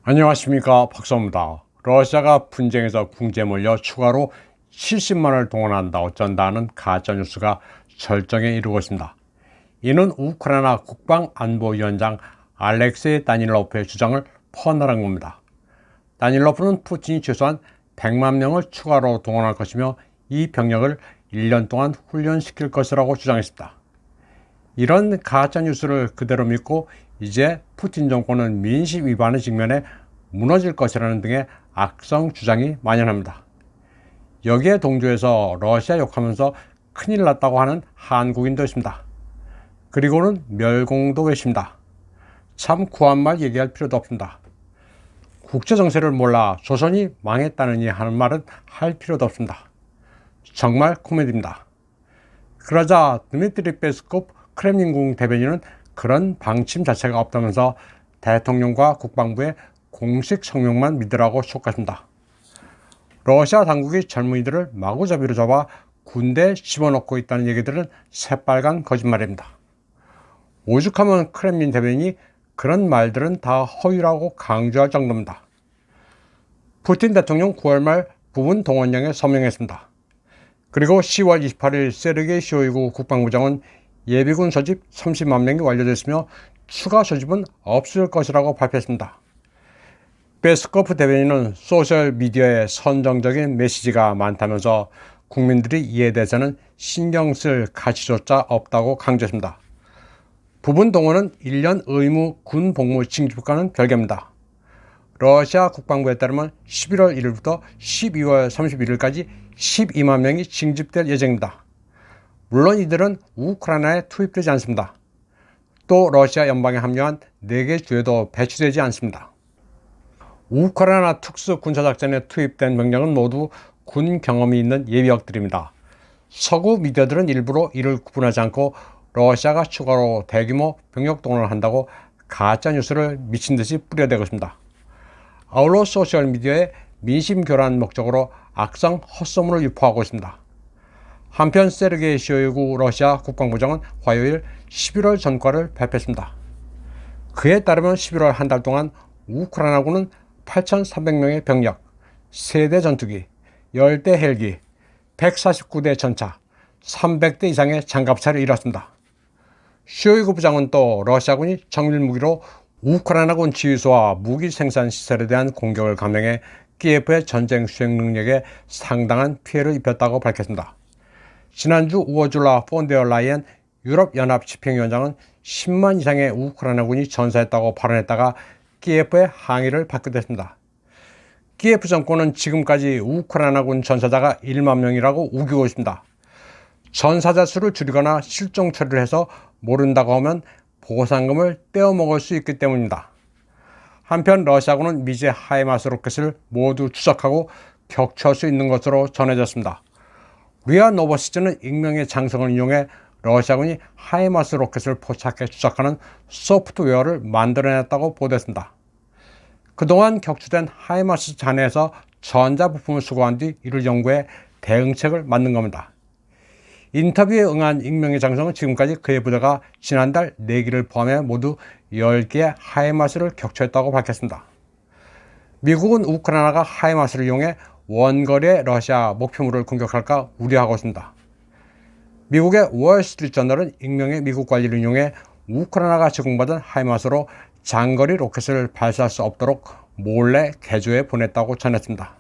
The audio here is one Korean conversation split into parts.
안녕하십니까, 박사입니다. 러시아가 분쟁에서 궁지에 몰려 추가로 70만을 동원한다 어쩐다는 가짜뉴스가 절정에 이르고 있습니다. 이는 우크라이나 국방안보위원장 알렉세이 다닐로프의 주장을 퍼나른 겁니다. 다닐로프는 푸틴이 최소한 100만 명을 추가로 동원할 것이며 이 병력을 1년 동안 훈련시킬 것이라고 주장했습니다. 이런 가짜뉴스를 그대로 믿고 이제 푸틴 정권은 민심 위반의 직면에 무너질 것이라는 등의 악성 주장이 만연합니다. 여기에 동조해서 러시아 욕하면서 큰일 났다고 하는 한국인도 있습니다. 그리고는 멸공도 외칩니다. 참 구한 말 얘기할 필요도 없습니다. 국제정세를 몰라 조선이 망했다느니 하는 말은 할 필요도 없습니다. 정말 코미디입니다. 그러자 드미트리 페스코프 크렘린궁 대변인은 그런 방침 자체가 없다면서 대통령과 국방부의 공식 성명만 믿으라고 촉구했습니다. 러시아 당국이 젊은이들을 마구잡이로 잡아 군대에 집어넣고 있다는 얘기들은 새빨간 거짓말입니다. 오죽하면 크렘린 대변인이 그런 말들은 다 허위라고 강조할 정도입니다. 푸틴 대통령 9월 말 부분 동원령에 서명했습니다. 그리고 10월 28일 세르게이 쇼이구 국방부장은 예비군 소집 30만 명이 완료됐으며 추가 소집은 없을 것이라고 발표했습니다. 페스코프 대변인은 소셜미디어에 선정적인 메시지가 많다면서 국민들이 이에 대해서는 신경 쓸 가치조차 없다고 강조했습니다. 부분 동원은 1년 의무 군 복무 징집과는 별개입니다. 러시아 국방부에 따르면 11월 1일부터 12월 31일까지 12만 명이 징집될 예정입니다. 물론 이들은 우크라이나에 투입되지 않습니다. 또 러시아 연방에 합류한 4개 주에도 배치되지 않습니다. 우크라이나 특수 군사작전에 투입된 병력은 모두 군 경험이 있는 예비역들입니다. 서구 미디어들은 일부러 이를 구분하지 않고 러시아가 추가로 대규모 병력 동원을 한다고 가짜뉴스를 미친듯이 뿌려대고 있습니다. 아울러 소셜미디어에 민심교란 목적으로 악성 헛소문을 유포하고 있습니다. 한편 세르게이 쇼이구 러시아 국방부장은 화요일 11월 전과를 발표했습니다. 그에 따르면 11월 한 달 동안 우크라이나군은 8,300명의 병력, 3대 전투기, 10대 헬기, 149대 전차, 300대 이상의 장갑차를 잃었습니다. 쇼이구 부장은 또 러시아군이 정밀 무기로 우크라이나군 지휘소와 무기 생산 시설에 대한 공격을 감행해 키예프의 전쟁 수행 능력에 상당한 피해를 입혔다고 밝혔습니다. 지난주 우어줄라 폰데어 라이엔 유럽연합 집행위원장은 10만 이상의 우크라이나군이 전사했다고 발언했다가 키예프의 항의를 받기도 했습니다. 키예프 정권은 지금까지 우크라이나군 전사자가 1만 명이라고 우기고 있습니다. 전사자 수를 줄이거나 실종 처리를 해서 모른다고 하면 보상금을 떼어먹을 수 있기 때문입니다. 한편 러시아군은 미제 하이마스 로켓을 모두 추적하고 격추할 수 있는 것으로 전해졌습니다. 리아 노보시즈는 익명의 장성을 이용해 러시아군이 하이마스 로켓을 포착해 추적하는 소프트웨어를 만들어냈다고 보도했습니다. 그동안 격추된 하이마스 잔해에서 전자부품을 수거한 뒤 이를 연구해 대응책을 만든 겁니다. 인터뷰에 응한 익명의 장성은 지금까지 그의 부대가 지난달 4기를 포함해 모두 10개의 하이마스를 격추했다고 밝혔습니다. 미국은 우크라이나가 하이마스를 이용해 원거리의 러시아 목표물을 공격할까 우려하고 있습니다. 미국의 월스트리트저널은 익명의 미국 관리를 이용해 우크라이나가 제공받은 하이마스로 장거리 로켓을 발사할 수 없도록 몰래 개조해 보냈다고 전했습니다.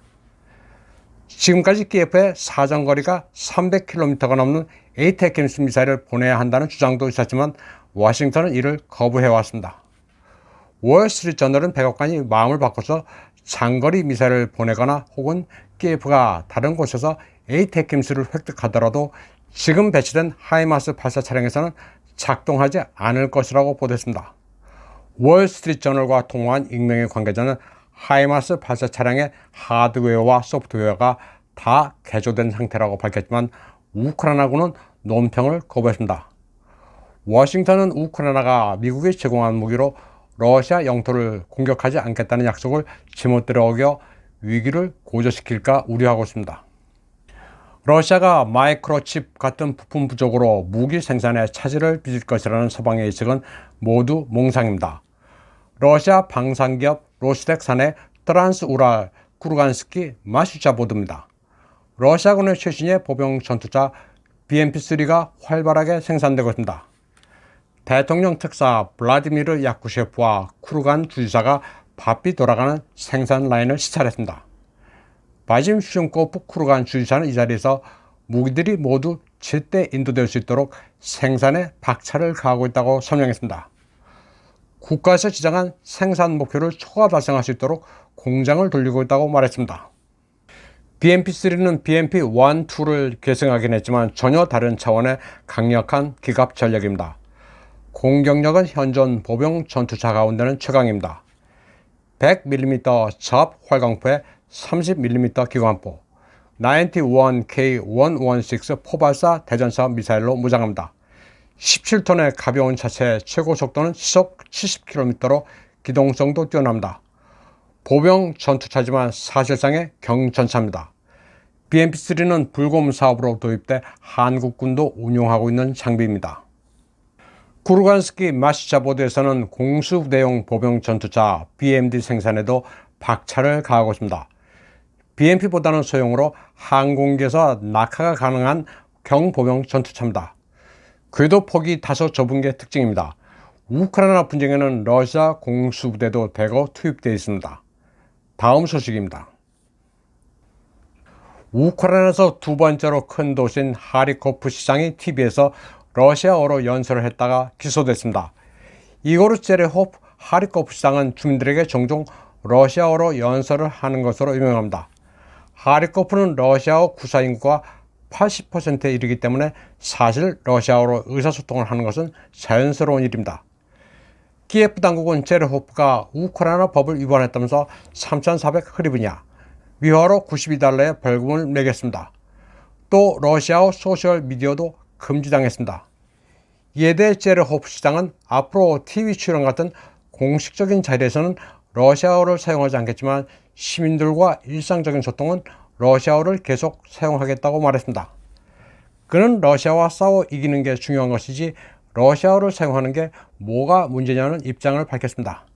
지금까지 키예프의 사정거리가 300km가 넘는 에이테킴스 미사일을 보내야 한다는 주장도 있었지만 워싱턴은 이를 거부해왔습니다. 월스트리트저널은 백악관이 마음을 바꿔서 장거리 미사일을 보내거나 혹은 키예프가 다른 곳에서 에이테킴스를 획득하더라도 지금 배치된 하이마스 발사 차량에서는 작동하지 않을 것이라고 보도했습니다. 월스트리트저널과 통화한 익명의 관계자는 하이마스 발사 차량의 하드웨어와 소프트웨어가 다 개조된 상태라고 밝혔지만 우크라이나군은 논평을 거부했습니다. 워싱턴은 우크라이나가 미국이 제공한 무기로 러시아 영토를 공격하지 않겠다는 약속을 지멋대로 어겨 위기를 고조시킬까 우려하고 있습니다. 러시아가 마이크로칩 같은 부품 부족으로 무기 생산에 차질을 빚을 것이라는 서방의 예측은 모두 몽상입니다. 러시아 방산기업 로스텍산의 트란스우랄 쿠르간스키 마슈자보드입니다. 러시아군의 최신의 보병 전투차 BMP-3가 활발하게 생산되고 있습니다. 대통령 특사 블라디미르 야쿠셰프와 쿠르간 주지사가 바삐 돌아가는 생산 라인을 시찰했습니다. 바짐 슈셴코프 쿠르간 주지사는 이 자리에서 무기들이 모두 제때 인도될 수 있도록 생산에 박차를 가하고 있다고 설명했습니다. 국가에서 지정한 생산 목표를 초과 달성할 수 있도록 공장을 돌리고 있다고 말했습니다. BMP-3는 BMP-1, 2를 계승하긴 했지만 전혀 다른 차원의 강력한 기갑 전력입니다. 공격력은 현존 보병 전투차 가운데는 최강입니다. 100mm 접 활강포에 30mm 기관포, 91K116 포발사 대전차 미사일로 무장합니다. 17톤의 가벼운 차체의 최고 속도는 시속 70km로 기동성도 뛰어납니다. 보병 전투차지만 사실상의 경전차입니다. BMP-3는 불곰 사업으로 도입돼 한국군도 운용하고 있는 장비입니다. 쿠르간스키 마슈자보드에서는 공수부대용 보병 전투차 BMD 생산에도 박차를 가하고 있습니다. BMP보다는 소형으로 항공기에서 낙하가 가능한 경보병 전투차입니다. 궤도 폭이 다소 좁은 게 특징입니다. 우크라이나 분쟁에는 러시아 공수부대도 대거 투입되어 있습니다. 다음 소식입니다. 우크라이나에서 두 번째로 큰 도시인 하리코프 시장이 TV에서 러시아어로 연설을 했다가 기소됐습니다. 이고르 제레호프 하리코프 시장은 주민들에게 종종 러시아어로 연설을 하는 것으로 유명합니다. 하리코프는 러시아어 구사 인구가 80%에 이르기 때문에 사실 러시아어로 의사소통을 하는 것은 자연스러운 일입니다. 키예프 당국은 제레호프가 우크라이나 법을 위반했다면서 3,400흐리브냐, 위화로 92달러의 벌금을 매겼습니다. 또 러시아어 소셜미디어도 금지당했습니다. 이에 대해 제레호프 시장은 앞으로 TV 출연 같은 공식적인 자리에서는 러시아어를 사용하지 않겠지만 시민들과 일상적인 소통은 러시아어를 계속 사용하겠다고 말했습니다. 그는 러시아와 싸워 이기는 게 중요한 것이지 러시아어를 사용하는 게 뭐가 문제냐는 입장을 밝혔습니다.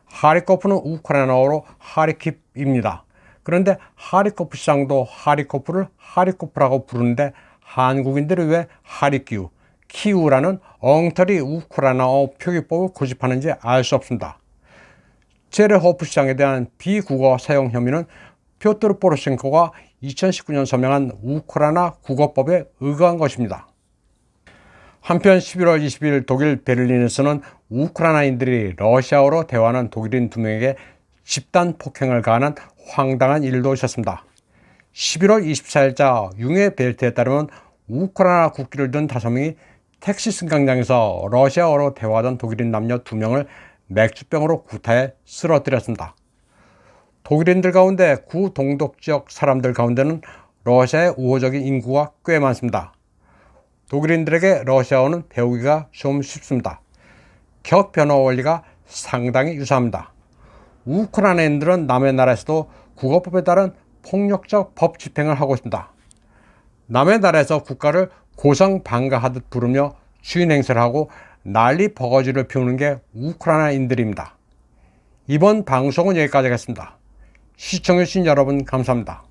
하리코프는 우크라이나어로 하리킵입니다. 그런데 하리코프 시장도 하리코프를 하리코프라고 부르는데 한국인들이 왜 하리키우, 키우라는 엉터리 우크라이나어 표기법을 고집하는지 알 수 없습니다. 제레호프 시장에 대한 비국어 사용 혐의는 표트르 포로셴코가 2019년 서명한 우크라이나 국어법에 의거한 것입니다. 한편 11월 20일 독일 베를린에서는 우크라이나인들이 러시아어로 대화하는 독일인 2명에게 집단 폭행을 가하는 황당한 일도 있었습니다. 11월 24일자 융해벨트에 따르면 우크라이나 국기를 든 5명이 택시 승강장에서 러시아어로 대화하던 독일인 남녀 2명을 맥주병으로 구타해 쓰러뜨렸습니다. 독일인들 가운데 구동독 지역 사람들 가운데는 러시아의 우호적인 인구가 꽤 많습니다. 독일인들에게 러시아어는 배우기가 좀 쉽습니다. 격변화 원리가 상당히 유사합니다. 우크라이나인들은 남의 나라에서도 국어법에 따른 폭력적 법 집행을 하고 있습니다. 남의 나라에서 국가를 고성방가하듯 부르며 주인 행세를 하고 난리 버거지를 피우는 게 우크라이나인들입니다. 이번 방송은 여기까지 하겠습니다. 시청해주신 여러분 감사합니다.